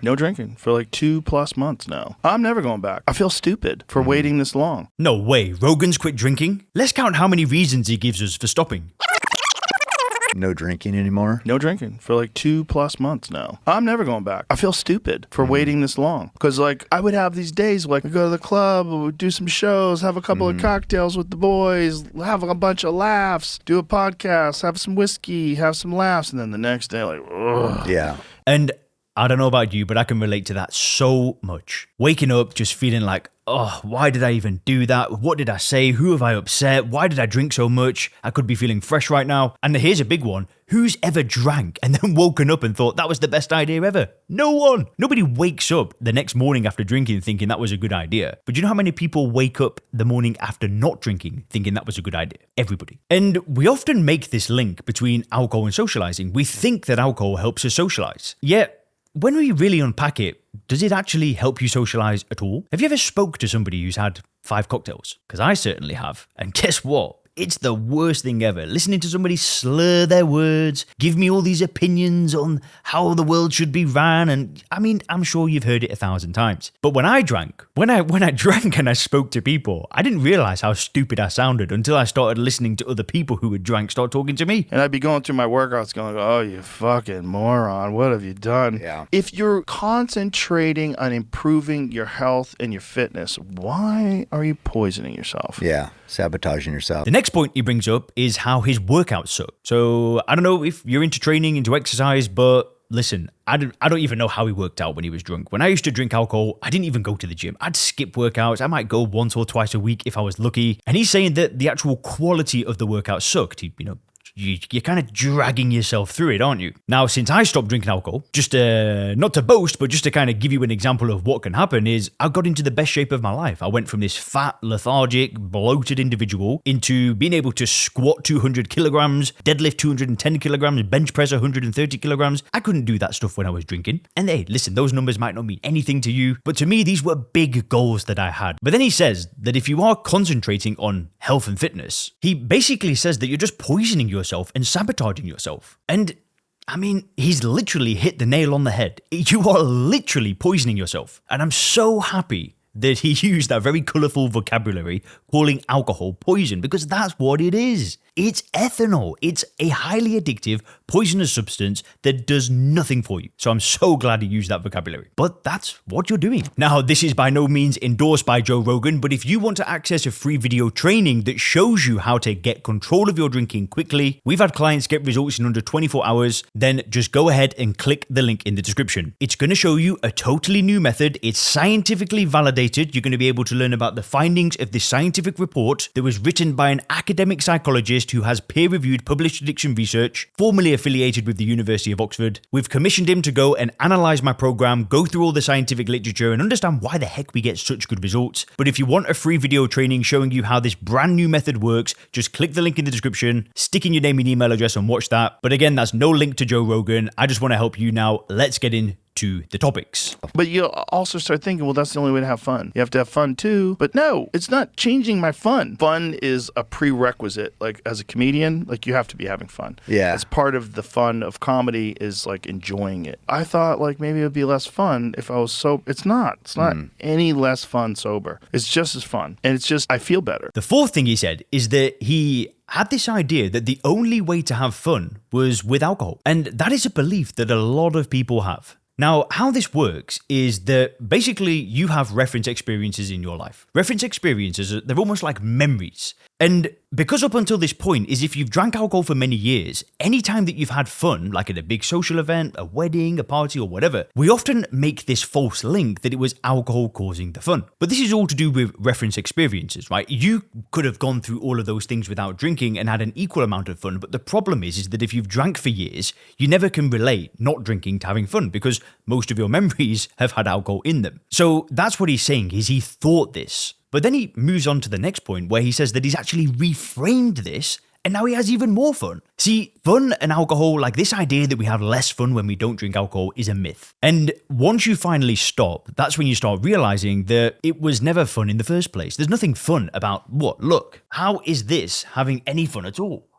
No drinking for like 2+ months now. I'm never going back. I feel stupid for waiting this long. No way, Rogan's quit drinking? Let's count how many reasons he gives us for stopping. No drinking anymore? No drinking for like 2+ months now. I'm never going back. I feel stupid for waiting this long. Because like I would have these days like we go to the club, we'd do some shows, have a couple of cocktails with the boys, have a bunch of laughs, do a podcast, have some whiskey, have some laughs, and then the next day like, ugh. Yeah. And I don't know about you, but I can relate to that so much. Waking up just feeling like, oh, why did I even do that? What did I say? Who have I upset? Why did I drink so much? I could be feeling fresh right now. And here's a big one. Who's ever drank and then woken up and thought that was the best idea ever? No one. Nobody wakes up the next morning after drinking thinking that was a good idea. But do you know how many people wake up the morning after not drinking thinking that was a good idea? Everybody. And we often make this link between alcohol and socializing. We think that alcohol helps us socialize. Yet, when we really unpack it, does it actually help you socialize at all? Have you ever spoke to somebody who's had 5 cocktails? Because I certainly have. And guess what? It's the worst thing ever. Listening to somebody slur their words, give me all these opinions on how the world should be ran. And I mean, I'm sure you've heard it 1,000 times. But when I drank, when I drank and I spoke to people, I didn't realize how stupid I sounded until I started listening to other people who had drank start talking to me. And I'd be going through my workouts going, oh, you fucking moron. What have you done? Yeah. If you're concentrating on improving your health and your fitness, why are you poisoning yourself? Yeah. Sabotaging yourself. The next point he brings up is how his workouts suck. So I don't know if you're into training, into exercise, but listen, I don't even know how he worked out when he was drunk. When I used to drink alcohol, I didn't even go to the gym. I'd skip workouts. I might go once or twice a week if I was lucky. And he's saying that the actual quality of the workout sucked. You're kind of dragging yourself through it, aren't you? Now, since I stopped drinking alcohol, just not to boast, but just to kind of give you an example of what can happen is I got into the best shape of my life. I went from this fat, lethargic, bloated individual into being able to squat 200 kilograms, deadlift 210 kilograms, bench press 130 kilograms. I couldn't do that stuff when I was drinking. And hey, listen, those numbers might not mean anything to you, but to me, these were big goals that I had. But then he says that if you are concentrating on health and fitness, he basically says that you're just poisoning yourself and sabotaging yourself. And I mean, he's literally hit the nail on the head. You are literally poisoning yourself. And I'm so happy that he used that very colourful vocabulary calling alcohol poison, because that's what it is. It's ethanol. It's a highly addictive, poisonous substance that does nothing for you. So I'm so glad he used that vocabulary. But that's what you're doing. Now, this is by no means endorsed by Joe Rogan, but if you want to access a free video training that shows you how to get control of your drinking quickly, we've had clients get results in under 24 hours, then just go ahead and click the link in the description. It's going to show you a totally new method. It's scientifically validated. You're going to be able to learn about the findings of this scientific report that was written by an academic psychologist who has peer-reviewed published addiction research, formerly affiliated with the University of Oxford. We've commissioned him to go and analyze my program, go through all the scientific literature and understand why the heck we get such good results. But if you want a free video training showing you how this brand new method works, just click the link in the description, stick in your name and email address and watch that. But again, that's no link to Joe Rogan. I just want to help you now. Let's get into the topics. But you also start thinking, well, that's the only way to have fun. You have to have fun too. But no, it's not changing my fun. Fun is a prerequisite. Like as a comedian, like you have to be having fun. Yeah. As part of the fun of comedy is like enjoying it. I thought like maybe it would be less fun if I was sober. It's not. It's not any less fun sober. It's just as fun. And it's just, I feel better. The fourth thing he said is that he had this idea that the only way to have fun was with alcohol. And that is a belief that a lot of people have. Now, how this works is that basically you have reference experiences in your life. Reference experiences, they're almost like memories. And because up until this point is if you've drank alcohol for many years, any time that you've had fun, like at a big social event, a wedding, a party or whatever, we often make this false link that it was alcohol causing the fun. But this is all to do with reference experiences, right? You could have gone through all of those things without drinking and had an equal amount of fun. But the problem is that if you've drank for years, you never can relate not drinking to having fun because most of your memories have had alcohol in them. So that's what he's saying is he thought this. But then he moves on to the next point where he says that he's actually reframed this and now he has even more fun. See, fun and alcohol, like this idea that we have less fun when we don't drink alcohol is a myth. And once you finally stop, that's when you start realizing that it was never fun in the first place. There's nothing fun about what? Look, how is this having any fun at all?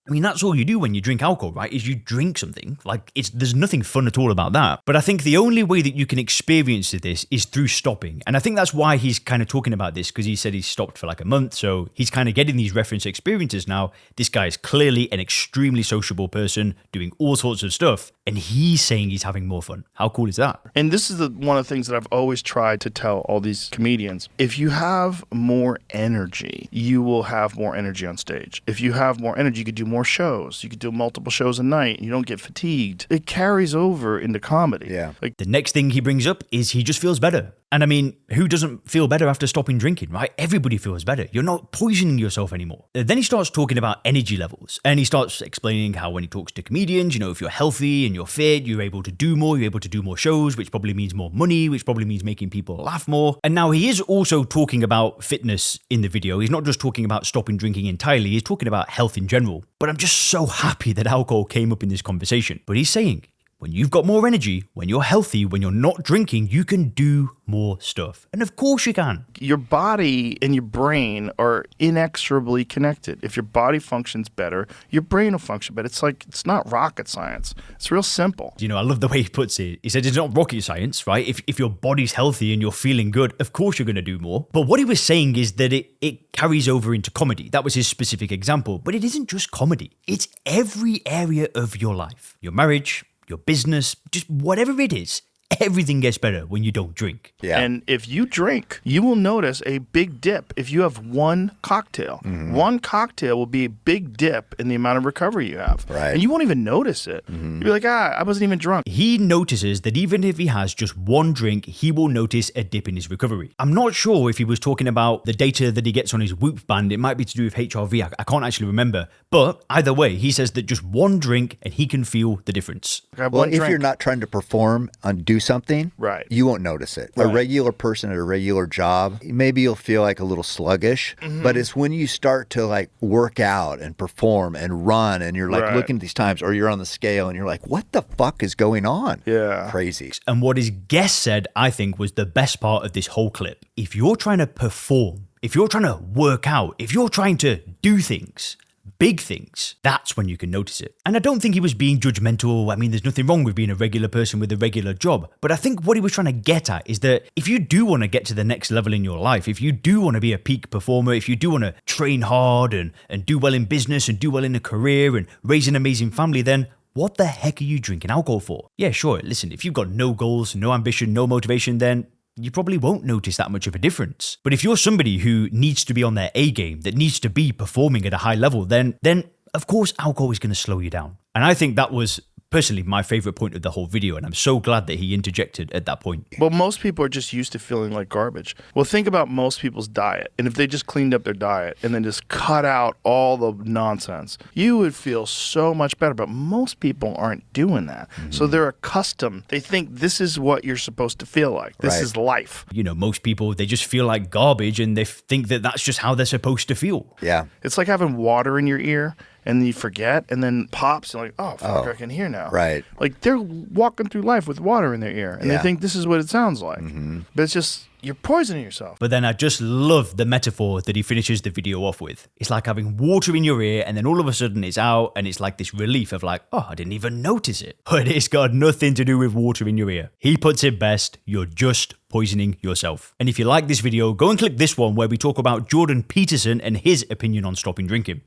I mean, that's all you do when you drink alcohol, right? Is you drink something. Like, there's nothing fun at all about that. But I think the only way that you can experience this is through stopping. And I think that's why he's kind of talking about this, because he said he stopped for like a month. So he's kind of getting these reference experiences now. This guy is clearly an extremely sociable person doing all sorts of stuff. And he's saying he's having more fun. How cool is that? And this is one of the things that I've always tried to tell all these comedians. If you have more energy, you will have more energy on stage. If you have more energy, you could do more shows. You could do multiple shows a night. You don't get fatigued. It carries over into comedy. Yeah. Like The next thing he brings up is he just feels better. And I mean, who doesn't feel better after stopping drinking, right? Everybody feels better. You're not poisoning yourself anymore. Then he starts talking about energy levels, and he starts explaining how when he talks to comedians, you know, if you're healthy and you're fit, you're able to do more, you're able to do more shows, which probably means more money, which probably means making people laugh more. And now he is also talking about fitness in the video. He's not just talking about stopping drinking entirely, he's talking about health in general. But I'm just so happy that alcohol came up in this conversation. But he's saying, when you've got more energy, when you're healthy, when you're not drinking, you can do more stuff. And of course you can. your body and your brain are inexorably connected. If your body functions better, your brain will function better. It's not rocket science. It's real simple. You know, I love the way he puts it. He said it's not rocket science, right? If your body's healthy and you're feeling good, of course you're going to do more. But what he was saying is that it carries over into comedy. That was his specific example. But it isn't just comedy. It's every area of your life. Your marriage, your business, just whatever it is. Everything gets better when you don't drink. Yeah. And if you drink, you will notice a big dip if you have one cocktail. Mm-hmm. One cocktail will be a big dip in the amount of recovery you have. Right. And you won't even notice it. Mm-hmm. You'll be like, I wasn't even drunk. He notices that even if he has just one drink, he will notice a dip in his recovery. I'm not sure if he was talking about the data that he gets on his Whoop band. It might be to do with HRV. I can't actually remember. But either way, he says that just one drink and he can feel the difference. I have Well, one if drink. you're not trying to perform and do something, Right. you won't notice it. A Right. regular person at a regular job, maybe you'll feel like a little sluggish, Mm-hmm. but it's when you start to like work out and perform and run and you're like Right. looking at these times, or you're on the scale and you're like, what the fuck is going on? Yeah. Crazy. And what his guest said, I think, was the best part of this whole clip. If you're trying to perform, if you're trying to work out, if you're trying to do things, big things, that's when you can notice it. And I don't think he was being judgmental. I mean, there's nothing wrong with being a regular person with a regular job. But I think what he was trying to get at is that if you do want to get to the next level in your life, if you do want to be a peak performer, if you do want to train hard and do well in business and do well in a career and raise an amazing family, then what the heck are you drinking alcohol for? Yeah, sure. Listen, if you've got no goals, no ambition, no motivation, then you probably won't notice that much of a difference. But if you're somebody who needs to be on their A game, that needs to be performing at a high level, then of course alcohol is going to slow you down. And I think that was personally my favorite point of the whole video, and I'm so glad that he interjected at that point. Well, most people are just used to feeling like garbage. Well, think about most people's diet. And if they just cleaned up their diet and then just cut out all the nonsense, you would feel so much better. But most people aren't doing that. Mm-hmm. So they're accustomed. They think this is what you're supposed to feel like. This Right. is life. You know, most people, they just feel like garbage and they think that that's just how they're supposed to feel. Yeah. It's like having water in your ear and then you forget and then pops and like, oh, fuck, I can hear now. Right. Like they're walking through life with water in their ear and Yeah. they think this is what it sounds like. But it's just, you're poisoning yourself. But then I just love the metaphor that he finishes the video off with. It's like having water in your ear and then all of a sudden it's out and it's like this relief of like, oh, I didn't even notice it. But it's got nothing to do with water in your ear. He puts it best, you're just poisoning yourself. And if you like this video, go and click this one where we talk about Jordan Peterson and his opinion on stopping drinking.